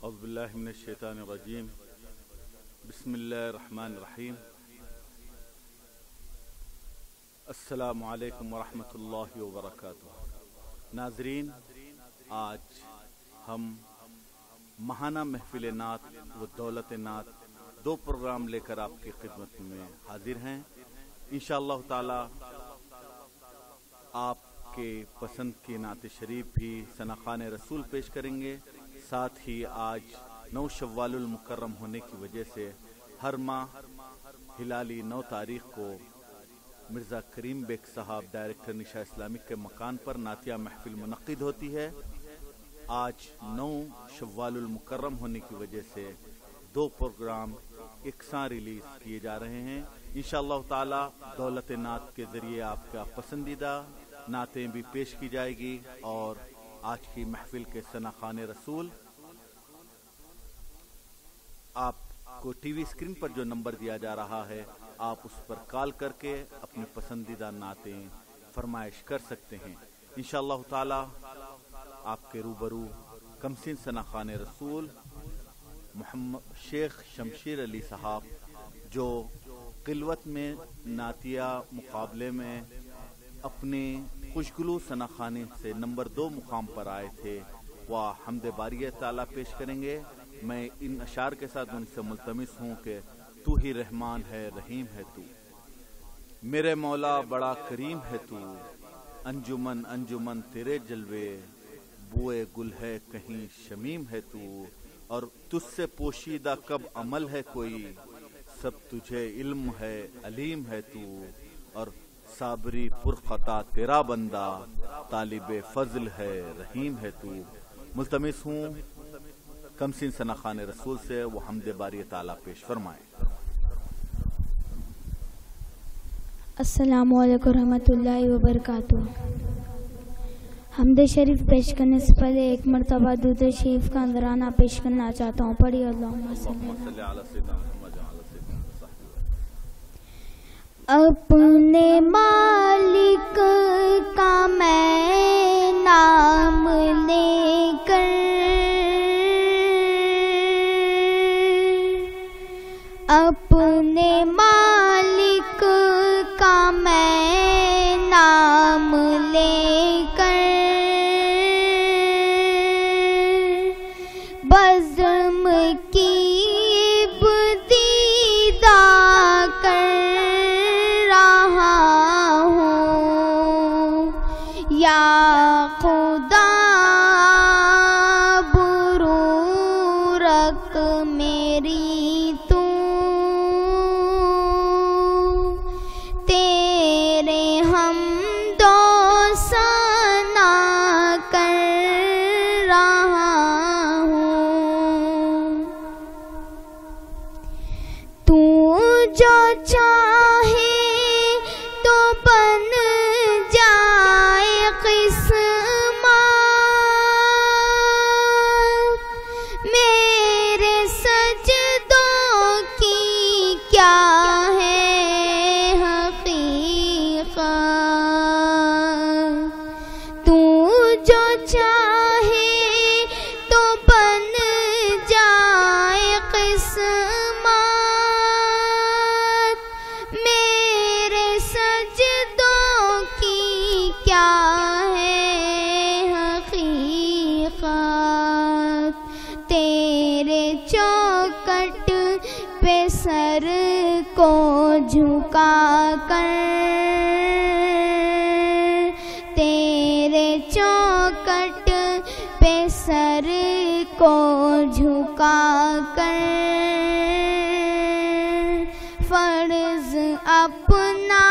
اعوذ باللہ من الشیطان الرجیم بسم اللہ الرحمن الرحیم السلام علیکم ورحمۃ اللہ وبرکاتہ۔ ناظرین، آج ہم ماہانہ محفل نعت و دولت نعت دو پروگرام لے کر آپ کی خدمت میں حاضر ہیں۔ انشاءاللہ تعالی آپ کے پسند کی نعت شریف بھی ثناخوان رسول پیش کریں گے۔ ساتھ ہی آج 9 شوال المکرم ہونے کی وجہ سے ہر ماہ ہلالی 9 تاریخ کو مرزا کریم بیگ صاحب ڈائریکٹر نشاء اسلامک کے مکان پر نعتیہ محفل منعقد ہوتی ہے۔ آج 9 شوال المکرم ہونے کی وجہ سے 2 پروگرام یکساں ریلیز کیے جا رہے ہیں۔ انشاءاللہ تعالی دولت نعت کے ذریعے آپ کا پسندیدہ نعتیں بھی پیش کی جائے گی، اور آج کی محفل کے ثناخوان رسول آپ کو ٹی وی اسکرین پر جو نمبر دیا جا رہا ہے، آپ اس پر کال کر کے اپنی پسندیدہ نعتیں فرمائش کر سکتے ہیں۔ انشاءاللہ تعالی آپ کے روبرو کمسن ثناخوان رسول محمد شیخ شمشیر علی صاحب، جو قلوت میں نعتیہ مقابلے میں اپنے خوشگلو ثناخوانی سے نمبر 2 مقام پر آئے تھے، وہ حمد باری تعالیٰ پیش کریں گے۔ میں ان اشعار کے ساتھ ان سے ملتمس ہوں کہ تو ہی رحمان ہے، رحیم ہے تو، میرے مولا بڑا کریم ہے تو، انجمن انجمن تیرے جلوے، بوئے گل ہے کہیں شمیم ہے تو، اور تجھ سے پوشیدہ کب عمل ہے کوئی، سب تجھے علم ہے علیم ہے تو، اور صابری پرخطا تیرا بندہ، طالب فضل ہے رحیم ہے تو۔ ملتمس ہوں کمسن ثناخوان رسول سے وہ حمد باری تعالیٰ پیش فرمائیں۔ السلام علیکم ورحمۃ اللہ وبرکاتہ۔ حمد شریف پیش کرنے سے پہلے ایک مرتبہ درود شریف کا اندرانہ پیش کرنا چاہتا ہوں۔ پڑھیے اللہم صلی علی سیدنا محمد۔ اپنے مالک کا میں نام لے کر، اپنے مالک کا میں نام لے کر، بزم کی ابتدا کر یا خدا برو رکھ میری تو، تیرے حمد و ثنا کر رہا ہوں، تو جو چاہے تو بن جائے قسمت، میرے سجدوں کی کیا ہے حقیقت، تو جو چاہے تو بن جائے قسمت، میرے سجدوں کی کیا ہے حقیقت، تیرے چوکٹ پہ سر کو جھکا کر، تیرے چوکٹ پہ سر کو جھکا کر، فرض اپنا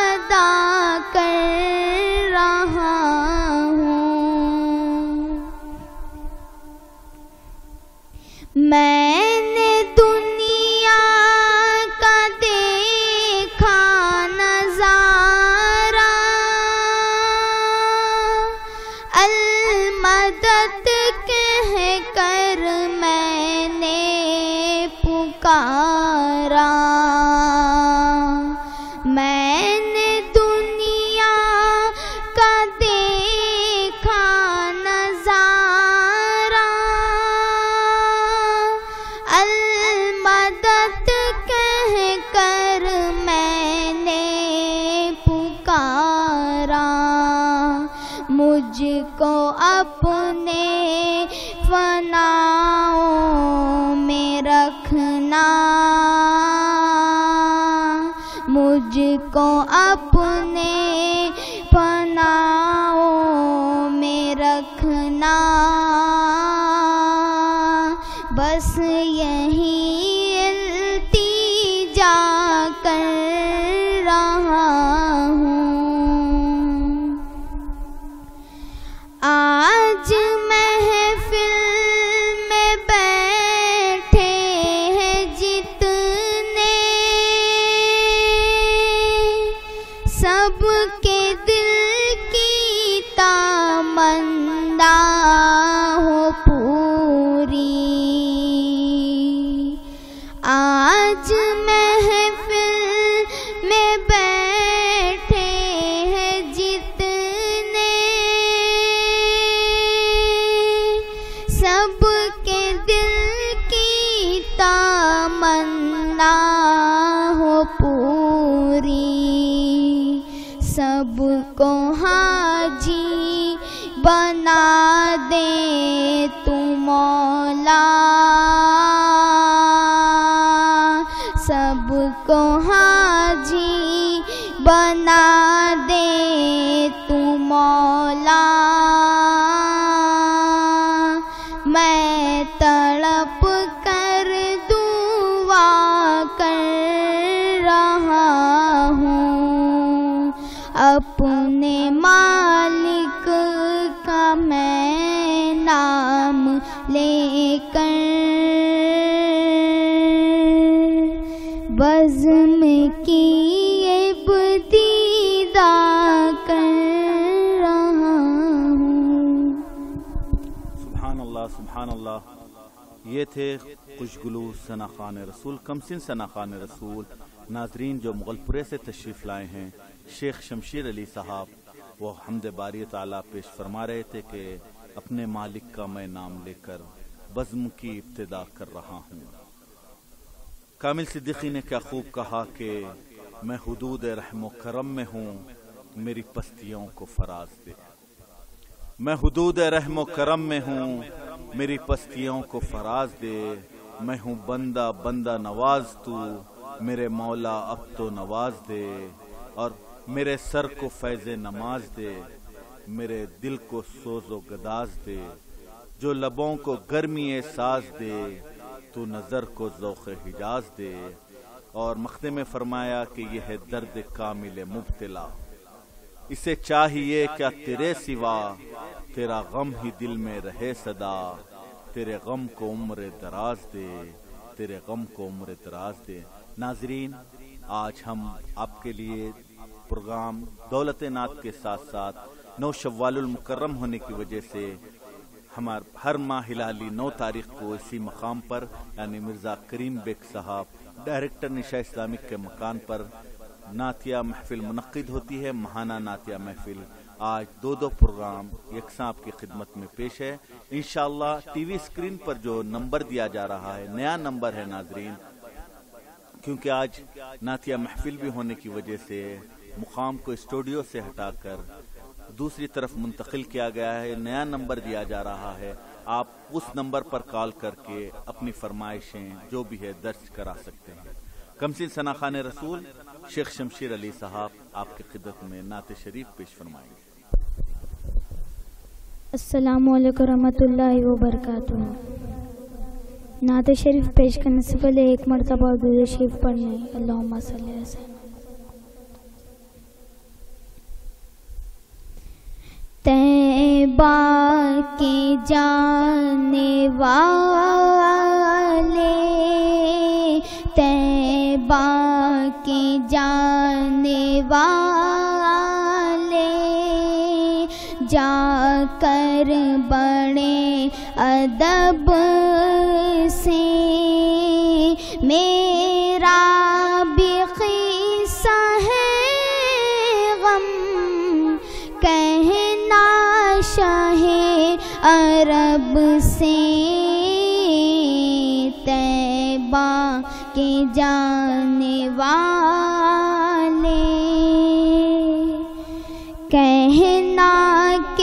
ادا کر رہا ہوں، میں نے دنیا کا دیکھا نظارہ، المدد کہہ کر میں نے مجھ کو اپنے فناؤں میں رکھنا، مجھ کو اپنے فناؤں میں رکھنا، بس یہی التجا کر رہا ہوں۔ آج محفل میں بیٹھے ہیں جتنے، سب کے دل کی تمنا ہو پوری، آج محفل میں بیٹھے ہیں جتنے، سب کے دل کی تمنا ہو پوری، سب کو حاجی بنا دے تو مولا، سب کو حاجی بنا دے تو مولا، میں تڑپ کر دعا کر رہا ہوں، اپنے مالک کا میں نام لے کر، بزم کی ابتدا کر رہا ہوں۔ سبحان اللہ سبحان اللہ۔ یہ تھے خوشگلو ثنا خان رسول، کمسن ثنا خان رسول۔ ناظرین جو مغل پورے سے تشریف لائے ہیں شیخ شمشیر علی صاحب، وہ حمد باری تعالیٰ پیش فرما رہے تھے کہ اپنے مالک کا میں نام لے کر بزم کی ابتدا کر رہا ہوں۔ کامل صدیقی نے کیا خوب کہا کہ میں حدود رحم و کرم میں ہوں، میری پستیوں کو فراز دے، میں حدود رحم و کرم میں ہوں، میری پستیوں کو فراز دے، میں ہوں بندہ بندہ نواز تو، میرے مولا اب تو نواز دے، اور میرے سر کو فیض نماز دے، میرے دل کو سوز و گداز دے، جو لبوں کو گرمی ساز دے، تو نظر کو ذوق حجاز دے۔ اور مختے میں فرمایا کہ یہ ہے درد کامل مبتلا، اسے چاہیے کیا تیرے سوا، تیرا غم ہی دل میں رہے صدا، تیرے غم کو عمر دراز دے، تیرے غم کو عمر دراز دے۔ ناظرین آج ہم آپ کے لیے پروگرام دولت نعت کے ساتھ ساتھ 9 شوال المکرم ہونے کی وجہ سے ہر ماہ ہلالی 9 تاریخ کو اسی مقام پر یعنی مرزا کریم بیگ صاحب ڈائریکٹر نشا اسلامک کے مکان پر نعتیہ محفل منعقد ہوتی ہے، ماہانہ نعتیہ محفل۔ آج 2 پروگرام یکساں آپ کی خدمت میں پیش ہے انشاءاللہ۔ ٹی وی اسکرین پر جو نمبر دیا جا رہا ہے نیا نمبر ہے ناظرین، کیونکہ آج نعتیہ محفل بھی ہونے کی وجہ سے مقام کو اسٹوڈیو سے ہٹا کر دوسری طرف منتقل کیا گیا ہے، نیا نمبر دیا جا رہا ہے۔ آپ اس نمبر پر کال کر کے اپنی فرمائشیں جو بھی ہے درج کرا سکتے ہیں۔ کمسن ثنا خان رسول شیخ شمشیر علی صاحب آپ کی خدمت میں نعت شریف پیش فرمائیں گے۔ السلام علیکم ورحمۃ اللہ وبرکاتہ۔ نعت شریف پیش کرنے سے پہلے ایک مرتبہ درود شریف پڑھیں۔ اللہم صلی اللہ علیہ وسلم۔ طیبہ کے جانے والے، طیبہ کے جانے والے، جا کر بڑے ادب سے میرا بھی قصہ ہے غم کہنا شاہ عرب سے، طیبہ کے جانے والے، کہنا کہ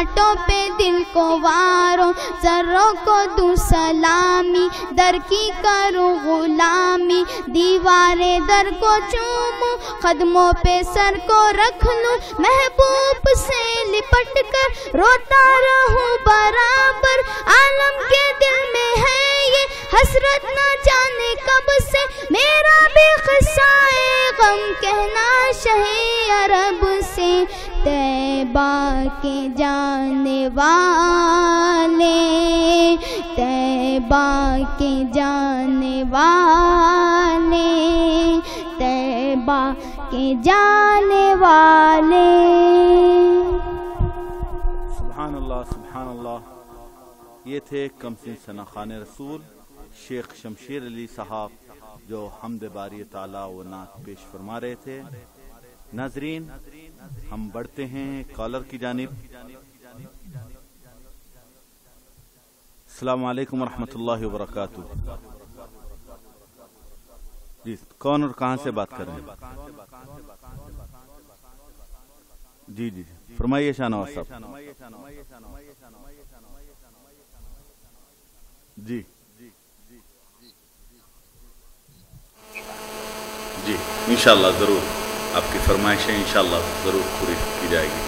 کانٹوں پہ دل کو واروں ذروں کو دوں سلامی در کی کروں غلامی دیوارے در کو چوموں قدموں پہ سر کو رکھ لوں محبوب سے لپٹ کر روتا رہوں برابر عالم کے دل میں ہے یہ حسرت نہ جانے کب سے میرا بھی قصہ غم کہنا شہ عرب سے طیبہ کے جانے والے طیبہ کے جانے والے طیبہ کے جانے والے. سبحان اللہ سبحان اللہ. یہ تھے کمسن ثنا خان رسول شیخ شمشیر علی صاحب جو حمد باری تعالیٰ و نعت پیش فرما رہے تھے. ناظرین ہم بڑھتے ہیں کالر کی جانب. السلام علیکم ورحمۃ اللہ وبرکاتہ. جی کون اور کہاں سے بات کر رہے ہیں؟ جی جی فرمائیے شاہ نواز صاحب. جی جی انشاءاللہ ضرور آپ کی فرمائشیں انشاءاللہ ضرور پوری کی جائے گی.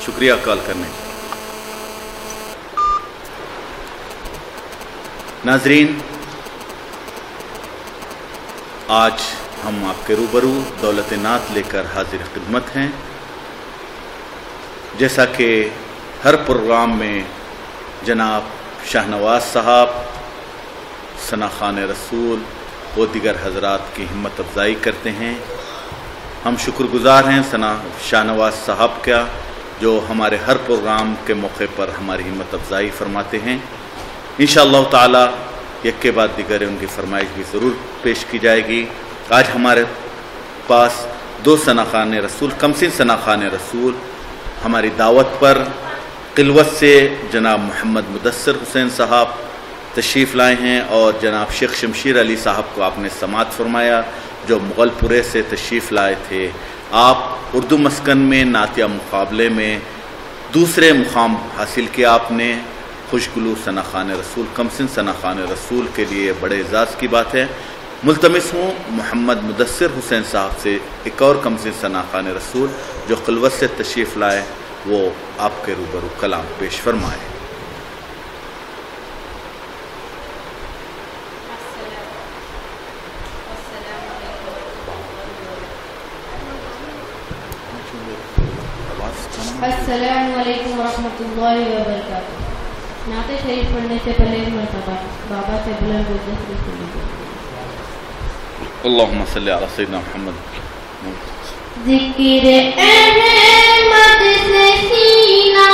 شکریہ کال کرنے کا. ناظرین آج ہم آپ کے روبرو دولت نعت لے کر حاضر خدمت ہیں. جیسا کہ ہر پروگرام میں جناب شاہ نواز صاحب ثنا خان رسول و دیگر حضرات کی ہمت افزائی کرتے ہیں. ہم شکر گزار ہیں شاہ نواز صاحب کا جو ہمارے ہر پروگرام کے موقع پر ہماری ہمت افزائی فرماتے ہیں. انشاءاللہ تعالی یک کے بعد دیگر ان کی فرمائش بھی ضرور پیش کی جائے گی. آج ہمارے پاس دو ثنا خان رسول کمسن ثنا خان رسول ہماری دعوت پر قلوت سے جناب محمد مدثر حسین صاحب تشریف لائے ہیں اور جناب شیخ شمشیر علی صاحب کو آپ نے سماعت فرمایا جو مغل پورے سے تشریف لائے تھے. آپ اردو مسکن میں نعتیہ مقابلے میں دوسرے مقام حاصل کیا آپ نے. خوشگلو ثنا خان رسول کمسن ثنا خان رسول کے لیے بڑے اعزاز کی بات ہے. ملتمس ہوں محمد مدثر حسین صاحب سے ایک اور کمسن ثنا خان رسول جو خلوت سے تشریف لائے وہ آپ کے روبرو کلام پیش فرمائے. السلام علیکم ورحمۃ اللہ وبرکاتہ. نعت شریف پڑھنے سے پہلے ایک مرتبہ بابا سے بلند اللہم صلی علی سیدنا محمد. ذکر احمد سے سینہ